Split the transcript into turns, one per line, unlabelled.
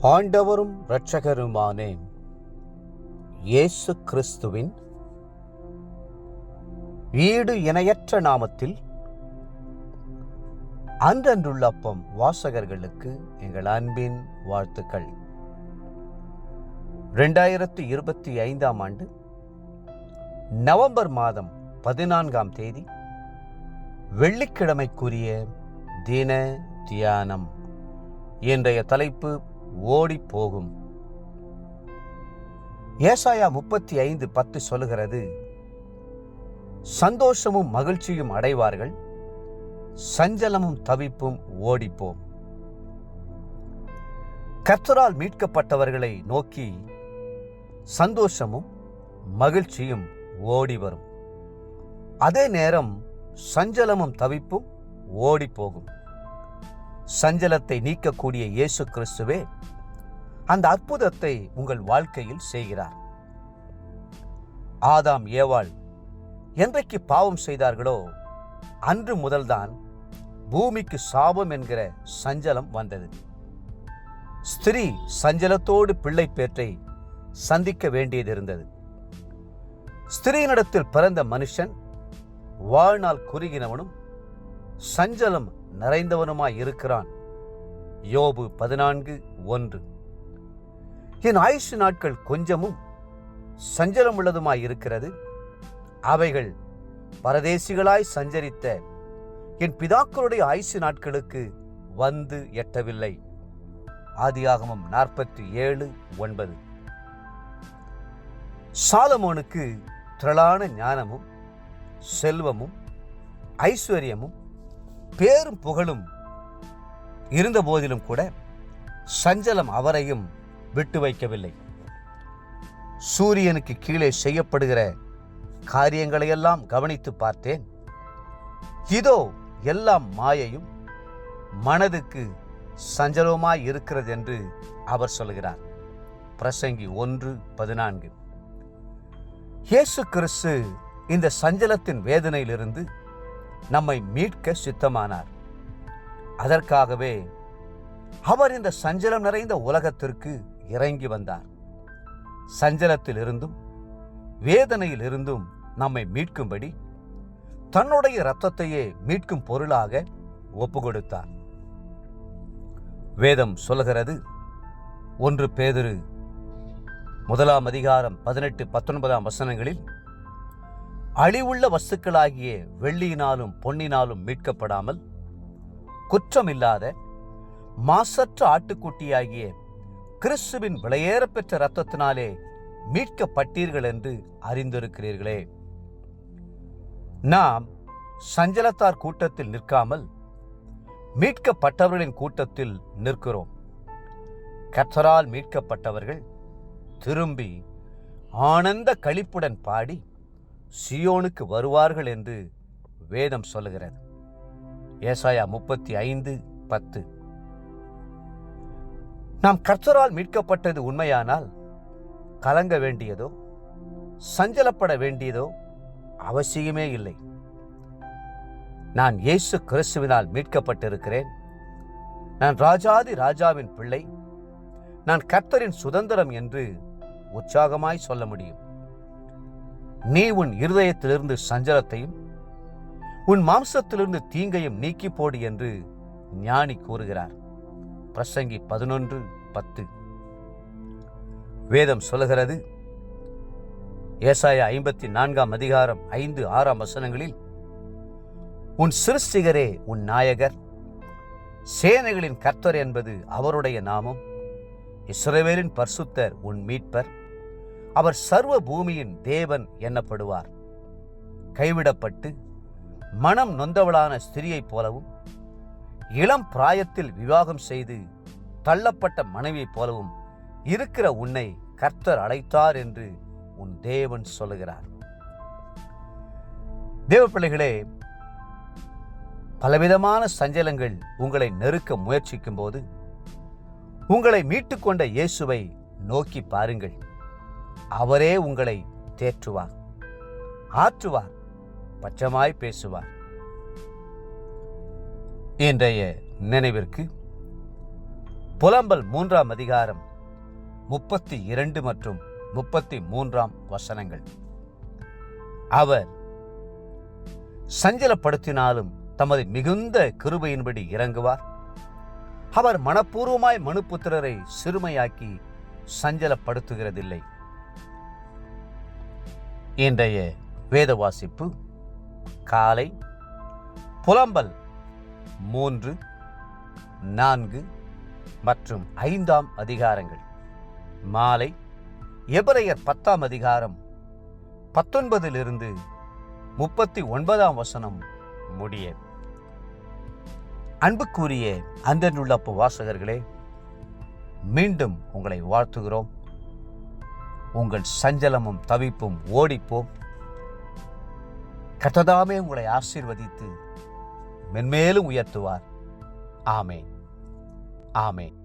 ஆண்டவரும் இரட்சகருமான இயேசு கிறிஸ்துவின் ஈடு இணையற்ற நாமத்தில் அன்றன்றுள்ள அப்பம் வாசகர்களுக்கு எங்கள் அன்பின் வாழ்த்துக்கள். 2025 ஆண்டு நவம்பர் மாதம் 14ஆம் தேதி வெள்ளிக்கிழமைக்குரிய தின தியானம். இன்றைய தலைப்பு ஓடி போகும். ஏசாயா 35:10 சொல்லுகிறது, சந்தோஷமும் மகிழ்ச்சியும் அடைவார்கள், சஞ்சலமும் தவிப்பும் ஓடிப்போம். கர்த்தரால் மீட்கப்பட்டவர்களை நோக்கி சந்தோஷமும் மகிழ்ச்சியும் ஓடி வரும். அதே நேரம் சஞ்சலமும் தவிப்பும் ஓடி போகும். சஞ்சலத்தை நீக்கக்கூடிய இயேசு கிறிஸ்துவே அந்த அற்புதத்தை உங்கள் வாழ்க்கையில் செய்கிறார். ஆதாம் ஏவாள் என்றைக்கு பாவம் செய்தார்களோ அன்று முதல்தான் பூமிக்கு சாபம் என்கிற சஞ்சலம் வந்தது. ஸ்திரீ சஞ்சலத்தோடு பிள்ளை பேற்றை சந்திக்க வேண்டியது இருந்தது. ஸ்திரீனிடத்தில் பிறந்த மனுஷன் வாழ்நாள் குறுகினவனும் சஞ்சலம் நிறைந்தவனுமாய் இருக்கிறான். யோபு 14:1. என் ஆயுசு நாட்கள் கொஞ்சமும் சஞ்சலம் உள்ளதுமாய் இருக்கிறது, அவைகள் பரதேசிகளாய் சஞ்சரித்த என் பிதாக்களுடைய ஆயுசு நாட்களுக்கு வந்து எட்டவில்லை. ஆதியாகமம் 47:9. சாலமோனுக்கு திரளான ஞானமும் செல்வமும் ஐஸ்வர்யமும் பேரும் புகழும் இருந்த போதிலும் கூட சஞ்சலம் அவரையும் விட்டு வைக்கவில்லை. சூரியனுக்கு கீழே செய்யப்படுகிற காரியங்களையெல்லாம் கவனித்து பார்த்தேன், இதோ எல்லாம் மாயையும் மனதுக்கு சஞ்சலமாய் இருக்கிறது என்று அவர் சொல்கிறார். பிரசங்கி 1:14. இயேசு கிறிஸ்து இந்த சஞ்சலத்தின் வேதனையிலிருந்து நம்மை மீட்க சித்தமானார். அதற்காகவே அவர் இந்த சஞ்சலம் நிறைந்த உலகத்திற்கு இறங்கி வந்தார். சஞ்சலத்தில் இருந்தும் வேதனையில் இருந்தும் நம்மை மீட்கும்படி தன்னுடைய இரத்தத்தையே மீட்கும் பொருளாக ஒப்பு கொடுத்தார். வேதம் சொல்லுகிறது, 1 பேதுரு 1:18-19 வசனங்களில், அழிவுள்ள வஸ்துக்களாகிய வெள்ளியினாலும் பொன்னினாலும் மீட்கப்படாமல் குற்றமில்லாத மாசற்ற ஆட்டுக்குட்டியாகிய கிறிஸ்துவின் விலையேறப்பெற்ற இரத்தத்தினாலே மீட்கப்பட்டீர்கள் என்று அறிந்திருக்கிறீர்களே. நாம் சஞ்சலத்தார் கூட்டத்தில் நிற்காமல் மீட்கப்பட்டவர்களின் கூட்டத்தில் நிற்கிறோம். கர்த்தரால் மீட்கப்பட்டவர்கள் திரும்பி ஆனந்த களிப்புடன் பாடி சியோனுக்கு வருவார்கள் என்று வேதம் சொல்லுகிறது. ஏசாயா 35:10. நாம் கர்த்தரால் மீட்கப்பட்டது உண்மையானால் கலங்க வேண்டியதோ சஞ்சலப்பட வேண்டியதோ அவசியமே இல்லை. நான் இயேசு கிறிஸ்துவினால் மீட்கப்பட்டிருக்கிறேன், நான் ராஜாதி ராஜாவின் பிள்ளை, நான் கர்த்தரின் சுதந்திரம் என்று உற்சாகமாய் சொல்ல முடியும். நீ உன் இருதயத்திலிருந்து சஞ்சலத்தையும் உன் மாம்சத்திலிருந்து தீங்கையும் நீக்கி போடு என்று ஞானி கூறுகிறார். பிரசங்கி 11:10. வேதம் சொல்லுகிறது, ஏசாயா 54:5-6 வசனங்களில், உன் சிருஷ்டிகரே உன் நாயகர், சேனைகளின் கர்த்தர் என்பது அவருடைய நாமம், இஸ்ரவேலின் பரிசுத்தர் உன் மீட்பர், அவர் சர்வ பூமியின் தேவன் எண்ணப்படுவார். கைவிடப்பட்டு மனம் நொந்தவளான ஸ்திரியைப் போலவும் இளம் பிராயத்தில் விவாகம் செய்து தள்ளப்பட்ட மனைவியைப் போலவும் இருக்கிற உன்னை கர்த்தர் அழைத்தார் என்று உன் தேவன் சொல்லுகிறார். தேவ பிள்ளைகளே, பலவிதமான சஞ்சலங்கள் உங்களை நெருக்க முயற்சிக்கும் போது உங்களை மீட்டுக்கொண்ட இயேசுவை நோக்கி பாருங்கள். அவரே உங்களை தேற்றுவார், ஆற்றுவார், பச்சமாய் பேசுவார். இன்றைய நினைவிற்கு புலம்பல் 3ஆம் அதிகாரம் 32 மற்றும் 33ஆம் வசனங்கள். அவர் சஞ்சலப்படுத்தினாலும் தமது மிகுந்த கிருபையின்படி இறங்குவார். அவர் மனப்பூர்வமாய் மனுபுத்திரரை சிறுமையாக்கி சஞ்சலப்படுத்துகிறதில்லை. இன்றைய வேத வாசிப்பு காலை புலம்பல் 3, 4 மற்றும் 5ஆம் அதிகாரங்கள். மாலை எபிரெயர் 10ஆம் அதிகாரம் 19 39ஆம் வசனம் முடிய. அன்புக்குரிய அன்புள்ள வாசகர்களே, மீண்டும் உங்களை வாழ்த்துகிறோம். உங்கள் சஞ்சலமும் தவிப்பும் ஓடிப்போம். கர்த்தர் உங்களை ஆசீர்வதித்து மென்மேலும் உயர்த்துவார். ஆமென். ஆமென்.